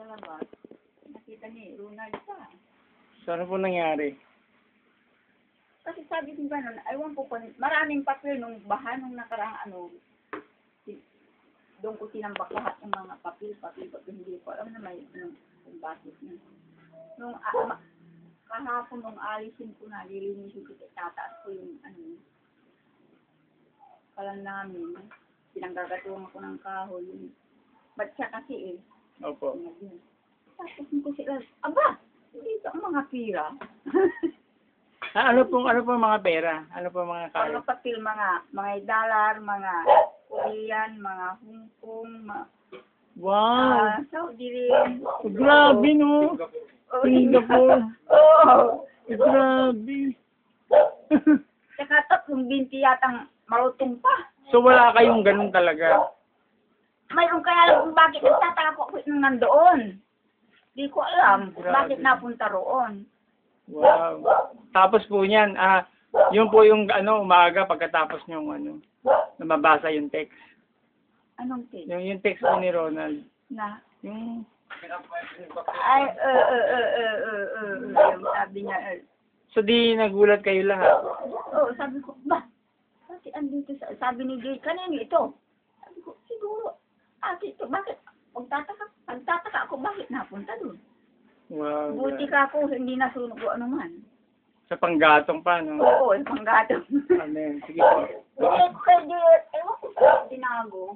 sa labas, nakita ni Ronald pa. So, ano po nangyari? Kasi sabi ko gano'n, aywan ko pa, maraming papel nung baha nung nakaraang doon ko tinambak lahat ng mga papel, hindi ko alam na may kung bakit na. Nung kahapon nung alisin ko na, lilinisin ko, tataas ko yung kalan namin, pinanggagatuang ako ng kahoy. Ba't siya kasi Opo. Tapos ko sila, aba, dito ang mga pira. Ano pong mga pera? Ano pong mga kaya? Mga papel, mga dollar, mga Korean, mga Hong Kong, Wow! Saudi rin. Grabe, no? Singapore. Oo. Grabe. Saka 320 yatang marutong pa. So, wala kayong ganun talaga? Mayroon kaya lang kung bakit nagtataka ko nung nandoon. Di ko alam kung bakit napunta roon. Wow. Tapos po niyan, yun po yung umaga pagkatapos niyong na mabasa yung text. Anong text? Yung text po ni Ronald. Na? Yung Ay, sabi niya, So, di nagulat kayo lahat? Oo, sabi ko, bakit andito sabi ni Jay, kanino ito? Sabi ko, siguro, ito, bakit? Pagtataka ako, bakit napunta doon? Wow. Buti ka ako, hindi nasunog ko anuman. Sa panggatong pa, no? Oo, panggatong. Amen. Sige po. Pwede, ewan ko sa tinago.